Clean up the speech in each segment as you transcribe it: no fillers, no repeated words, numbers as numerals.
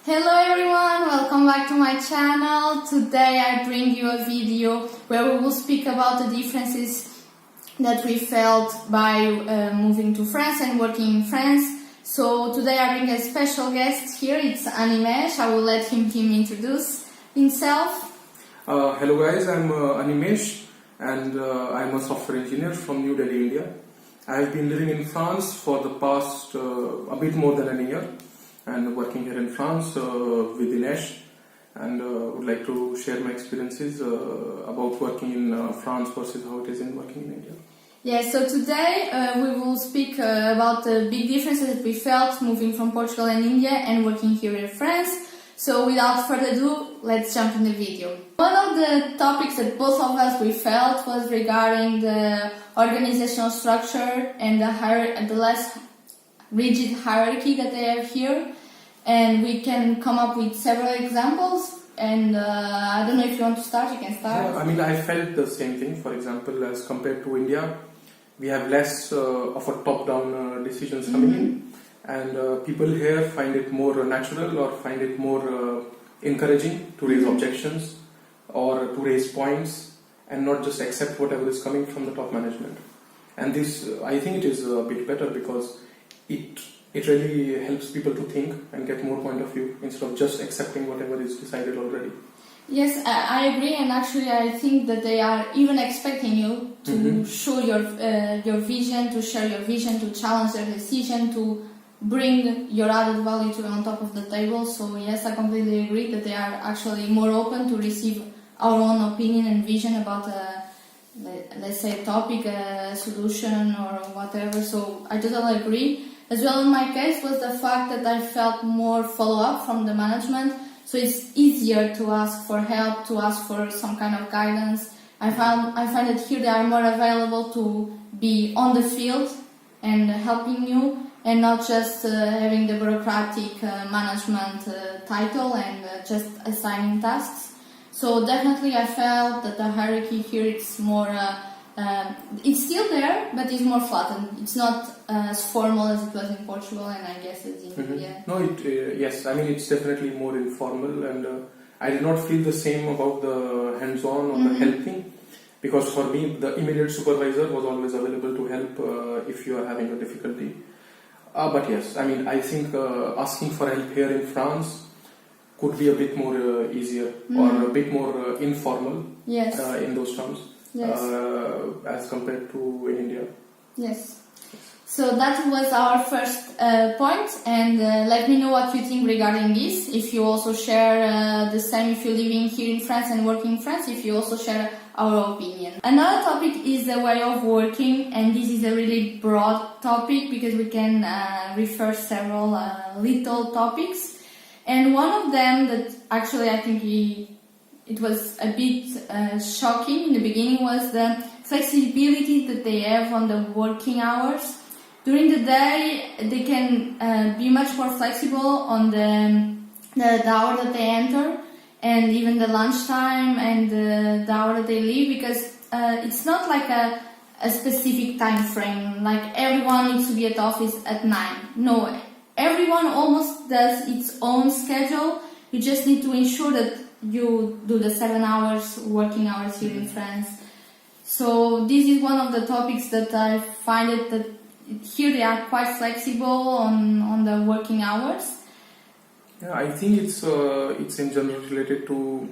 Hello everyone, welcome back to my channel. Today I bring you a video where we will speak about the differences that we felt by moving to France and working in France. So today I bring a special guest here, it's Ines. I will let him introduce himself. Hello guys, I'm Animesh and I'm a software engineer from New Delhi, India. I've been living in France for the past a bit more than a year and working here in France with Ines, and would like to share my experiences about working in France versus how it is in working in India. Yeah, so today we will speak about the big differences that we felt moving from Portugal and India and working here in France. So without further ado, let's jump in the video. One of the topics that both of us we felt was regarding the organizational structure and the less rigid hierarchy that they have here, and we can come up with several examples, and I don't know if you want to start, you can start. Yeah, I mean, I felt the same thing. For example, as compared to India, we have less of a top-down decisions coming in, and people here find it more natural or find it more encouraging to raise objections or to raise points and not just accept whatever is coming from the top management. And this, I think it is a bit better because it really helps people to think and get more point of view instead of just accepting whatever is decided already. Yes, I agree, and actually I think that they are even expecting you to show your vision, to share your vision, to challenge their decision, to bring your added value on top of the table. So yes, I completely agree that they are actually more open to receive our own opinion and vision about let's say a topic, a solution or whatever. So I totally agree. As well, in my case was the fact that I felt more follow-up from the management, so it's easier to ask for help, to ask for some kind of guidance. I find that here they are more available to be on the field and helping you, and not just having the bureaucratic management title and just assigning tasks. So definitely I felt that the hierarchy here is more it's still there, but it's more flattened. It's not as formal as it was in Portugal, and I guess it's in India. No, yes, I mean it's definitely more informal, and I did not feel the same about the hands-on or the helping, because for me the immediate supervisor was always available to help if you are having a difficulty. But yes, I mean I think asking for help here in France could be a bit more easier or a bit more informal in those terms. Yes. As compared to in India. Yes. So that was our first point, and let me know what you think regarding this. If you also share the same, if you're living here in France and working in France, if you also share our opinion. Another topic is the way of working, and this is a really broad topic because we can refer several little topics. And one of them that actually I think it was a bit shocking in the beginning was the flexibility that they have on the working hours. During the day, they can be much more flexible on the hour that they enter, and even the lunchtime and the hour that they leave, because it's not like a specific time frame, like everyone needs to be at the office at 9. No, everyone almost does its own schedule. You just need to ensure that you do the 7 hours working hours here in France. So this is one of the topics that I find it that here they are quite flexible on the working hours. Yeah, I think it's in general related to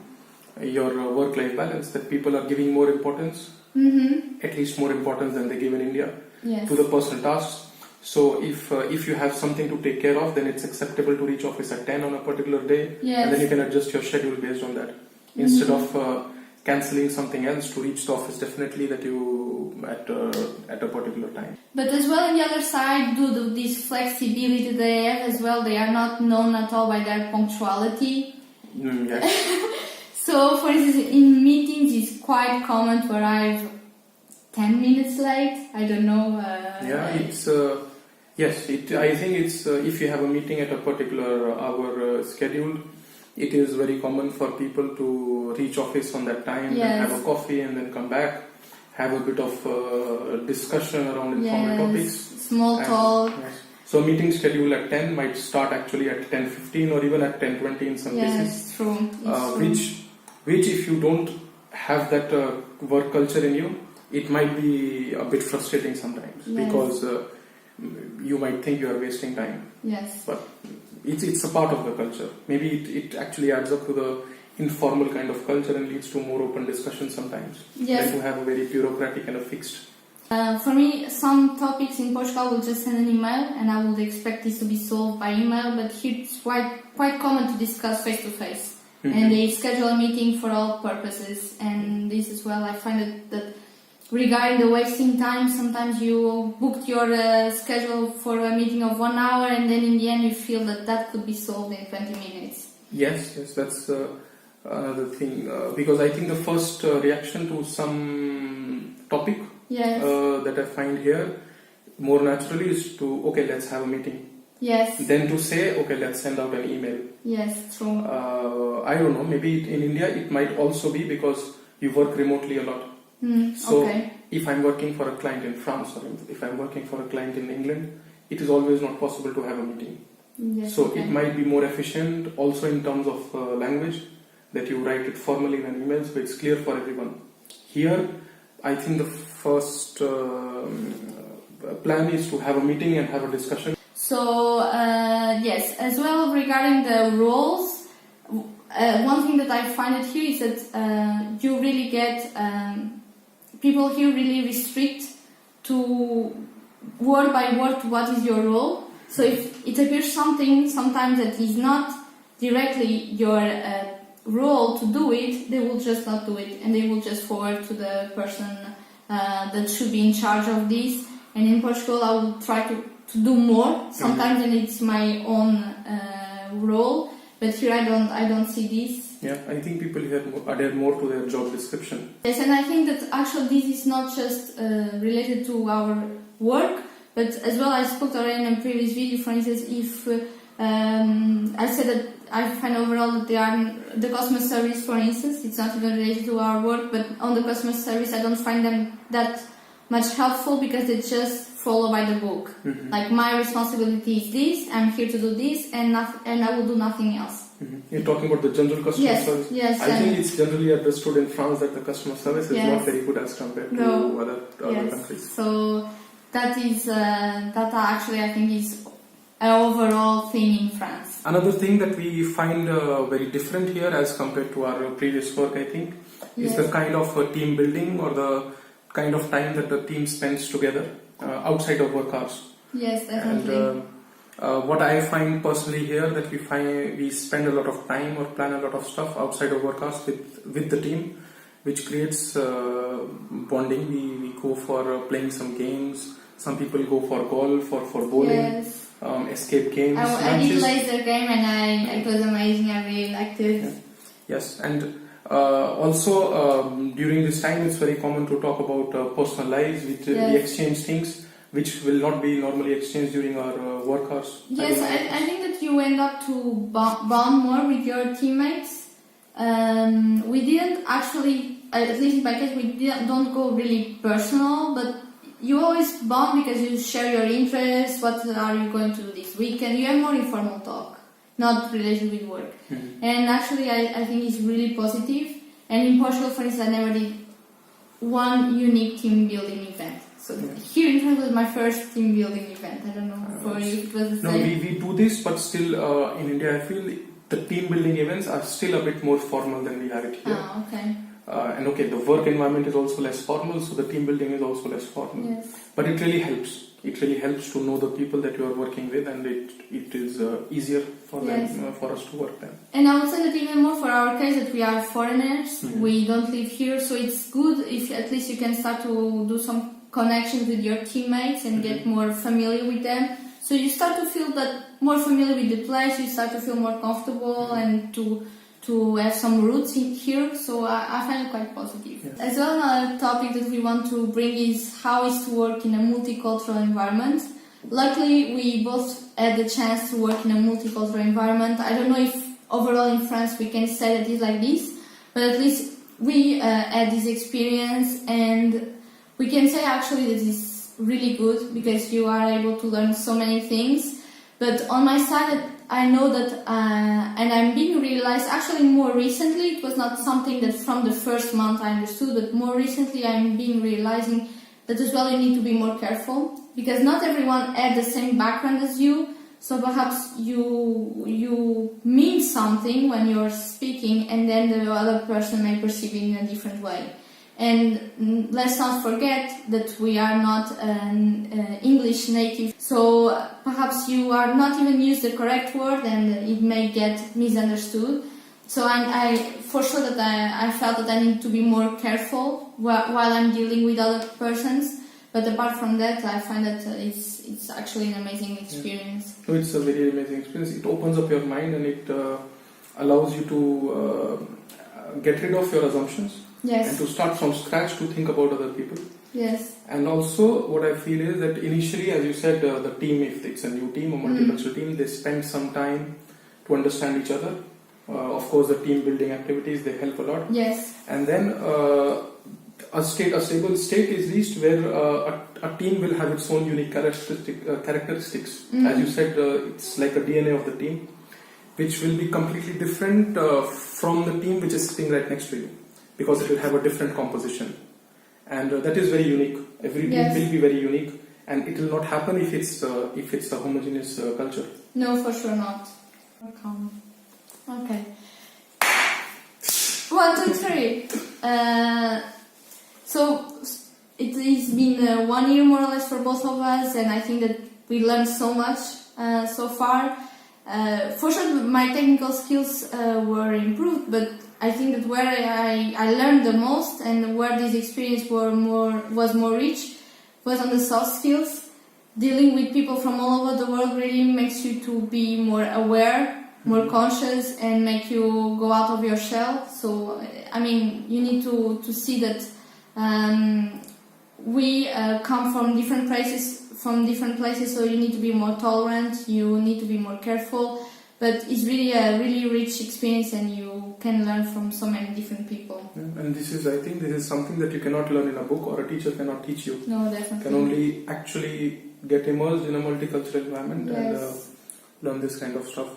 your work-life balance, that people are giving more importance, at least more importance than they give in India, to the personal tasks. So if you have something to take care of, then it's acceptable to reach office at 10 on a particular day, and then you can adjust your schedule based on that. Instead of cancelling something else to reach the office definitely that you at a particular time. But as well on the other side, due to this flexibility they have as well, they are not known at all by their punctuality. So for instance, in meetings it's quite common to arrive 10 minutes late. I don't know. It's yes. I think it's if you have a meeting at a particular hour scheduled, it is very common for people to reach office on that time and have a coffee and then come back, have a bit of discussion around informal topics, small talk. So a meeting schedule at 10 might start actually at 10:15 or even at 10:20 in some cases. It's true. It's true. Which if you don't have that work culture in you, it might be a bit frustrating sometimes because you might think you are wasting time. Yes. But it's a part of the culture. Maybe it actually adds up to the informal kind of culture and leads to more open discussion sometimes. Yes. Than to have a very bureaucratic and a fixed. For me, some topics in Portugal will just send an email and I would expect this to be solved by email, but here it's quite common to discuss face to face. And they schedule a meeting for all purposes, and this as well, I find that regarding the wasting time, sometimes you booked your schedule for a meeting of 1 hour and then in the end you feel that could be solved in 20 minutes. Yes, that's another thing, because I think the first reaction to some topic that I find here more naturally is to, okay, let's have a meeting. Yes. Then to say, okay, let's send out an email. Yes, true. I don't know, maybe in India it might also be because you work remotely a lot. So if I'm working for a client in France or if I'm working for a client in England, it is always not possible to have a meeting. Yes, so it might be more efficient also in terms of language, that you write it formally in an email so it's clear for everyone. Here, I think the first plan is to have a meeting and have a discussion. So, yes, as well regarding the roles, one thing that I find it here is that you really get, people here really restrict to word by word what is your role. So if it appears something sometimes that is not directly your role to do it, they will just not do it and they will just forward to the person that should be in charge of this. And in Portugal I will try to do more sometimes, and it's my own role. But here I don't see this. Yeah, I think people here adhere more to their job description. Yes, and I think that actually this is not just related to our work, but as well I spoke already in a previous video. For instance, if I said that I find overall that the customer service, for instance, it's not even related to our work, but on the customer service I don't find them that much helpful because they just follow by the book. Like my responsibility is this, I'm here to do this, and I will do nothing else. You're talking about the general customer service? Yes. I think it's generally understood in France that the customer service is not very good as compared to other countries. So that is that actually I think is an overall thing in France. Another thing that we find very different here as compared to our previous work, I think, is the kind of team building or the kind of time that the team spends together outside of work hours. Yes, definitely. And what I find personally here, that we spend a lot of time or plan a lot of stuff outside of work hours with the team, which creates bonding. We go for playing some games. Some people go for golf or for bowling, escape games. I did laser game and it was amazing. I really liked it. Yes, and also during this time it's very common to talk about personal lives. We exchange things which will not be normally exchanged during our work hours. Yes, I think that you end up to bond more with your teammates. We didn't actually, at least in my case, don't go really personal, but you always bond because you share your interests. What are you going to do this weekend? You have more informal talk, not related with work. And actually I think it's really positive. And in Portugal, for instance, I never did one unique team building event. So here in France was my first team building event. I don't know for you it was the same. No, we do this, but still in India I feel the team building events are still a bit more formal than we have it here. Okay. And the work environment is also less formal, so the team building is also less formal. Yes. But it really helps. It really helps to know the people that you are working with, and it is easier for them, for us to work them. And I would say that even more for our case that we are foreigners, we don't live here, so it's good if at least you can start to do some connections with your teammates and get more familiar with them. So you start to feel that more familiar with the place, you start to feel more comfortable and to have some roots in here. So I find it quite positive. Yes. As well, another topic that we want to bring is how is to work in a multicultural environment. Luckily, we both had the chance to work in a multicultural environment. I don't know if overall in France we can say that it's like this, but at least we had this experience, and we can say actually that really good because you are able to learn so many things. But on my side, I know that, and I'm being realized actually more recently, it was not something that from the first month I understood, but more recently I'm being realizing that as well you need to be more careful because not everyone had the same background as you. So perhaps you mean something when you're speaking and then the other person may perceive it in a different way. And let's not forget that we are not an English native, so perhaps you are not even use the correct word and it may get misunderstood. So I for sure that I felt that I need to be more careful while I'm dealing with other persons. But apart from that, I find that it's actually an amazing experience. Yeah. It's a very amazing experience. It opens up your mind and it allows you to get rid of your assumptions. Yes. And to start from scratch to think about other people. Yes. And also what I feel is that initially, as you said, the team, if it's a new team, a multicultural team, they spend some time to understand each other. Of course, the team building activities, they help a lot. Yes. And then a stable state is reached where a team will have its own unique characteristics. As you said, it's like a DNA of the team, which will be completely different from the team which is sitting right next to you. Because it will have a different composition, and that is very unique. Every team will be very unique, and it will not happen if it's a homogeneous culture. No, for sure not. Okay. 1, 2, 3. So it has been 1 year more or less for both of us, and I think that we learned so much so far. For sure, my technical skills were improved, but I think that where I learned the most and where this experience was more rich was on the soft skills. Dealing with people from all over the world really makes you to be more aware, more conscious, and make you go out of your shell. So, I mean, you need to see that we come from different places, so you need to be more tolerant, you need to be more careful. But it's really a really rich experience, and you can learn from so many different people. Yeah, and I think this is something that you cannot learn in a book, or a teacher cannot teach you. No, definitely. You can only actually get immersed in a multicultural environment and learn this kind of stuff.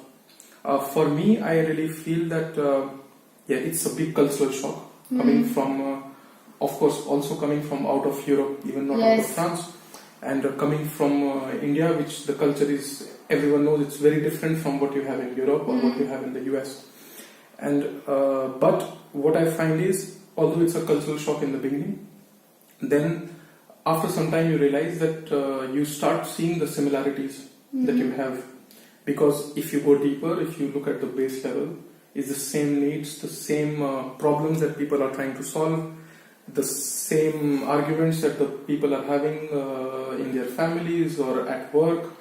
For me, I really feel that it's a big cultural shock coming from, of course, also coming from out of Europe, even not out of France, and coming from India, which the culture is. Everyone knows it's very different from what you have in Europe or what you have in the US. And but what I find is, although it's a cultural shock in the beginning, then after some time you realize that you start seeing the similarities that you have. Because if you go deeper, if you look at the base level, it's the same needs, the same problems that people are trying to solve, the same arguments that the people are having in their families or at work.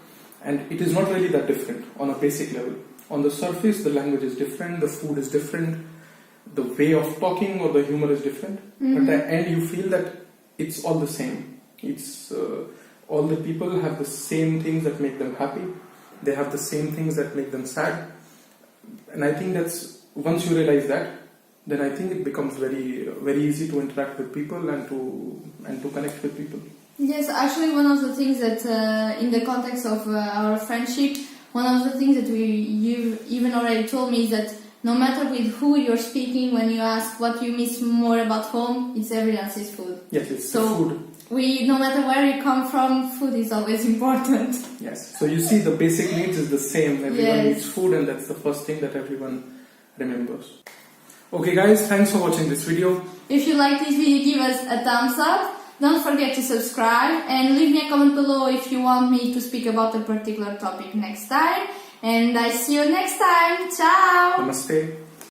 And it is not really that different on a basic level. On the surface, the language is different, the food is different, the way of talking or the humor is different. But at the end, you feel that it's all the same. It's all the people have the same things that make them happy. They have the same things that make them sad. And I think that's, once you realize that, then I think it becomes very, very easy to interact with people and to connect with people. Yes, actually one of the things that in the context of our friendship, one of the things that you even already told me is that no matter with who you're speaking, when you ask what you miss more about home, it's everyone's food. Yes, it's so food. No matter where you come from, food is always important. Yes, so you see the basic needs is the same. Everyone needs food, and that's the first thing that everyone remembers. Okay guys, thanks for watching this video. If you like this video, give us a thumbs up. Don't forget to subscribe and leave me a comment below if you want me to speak about a particular topic next time. And I see you next time. Ciao! Namaste.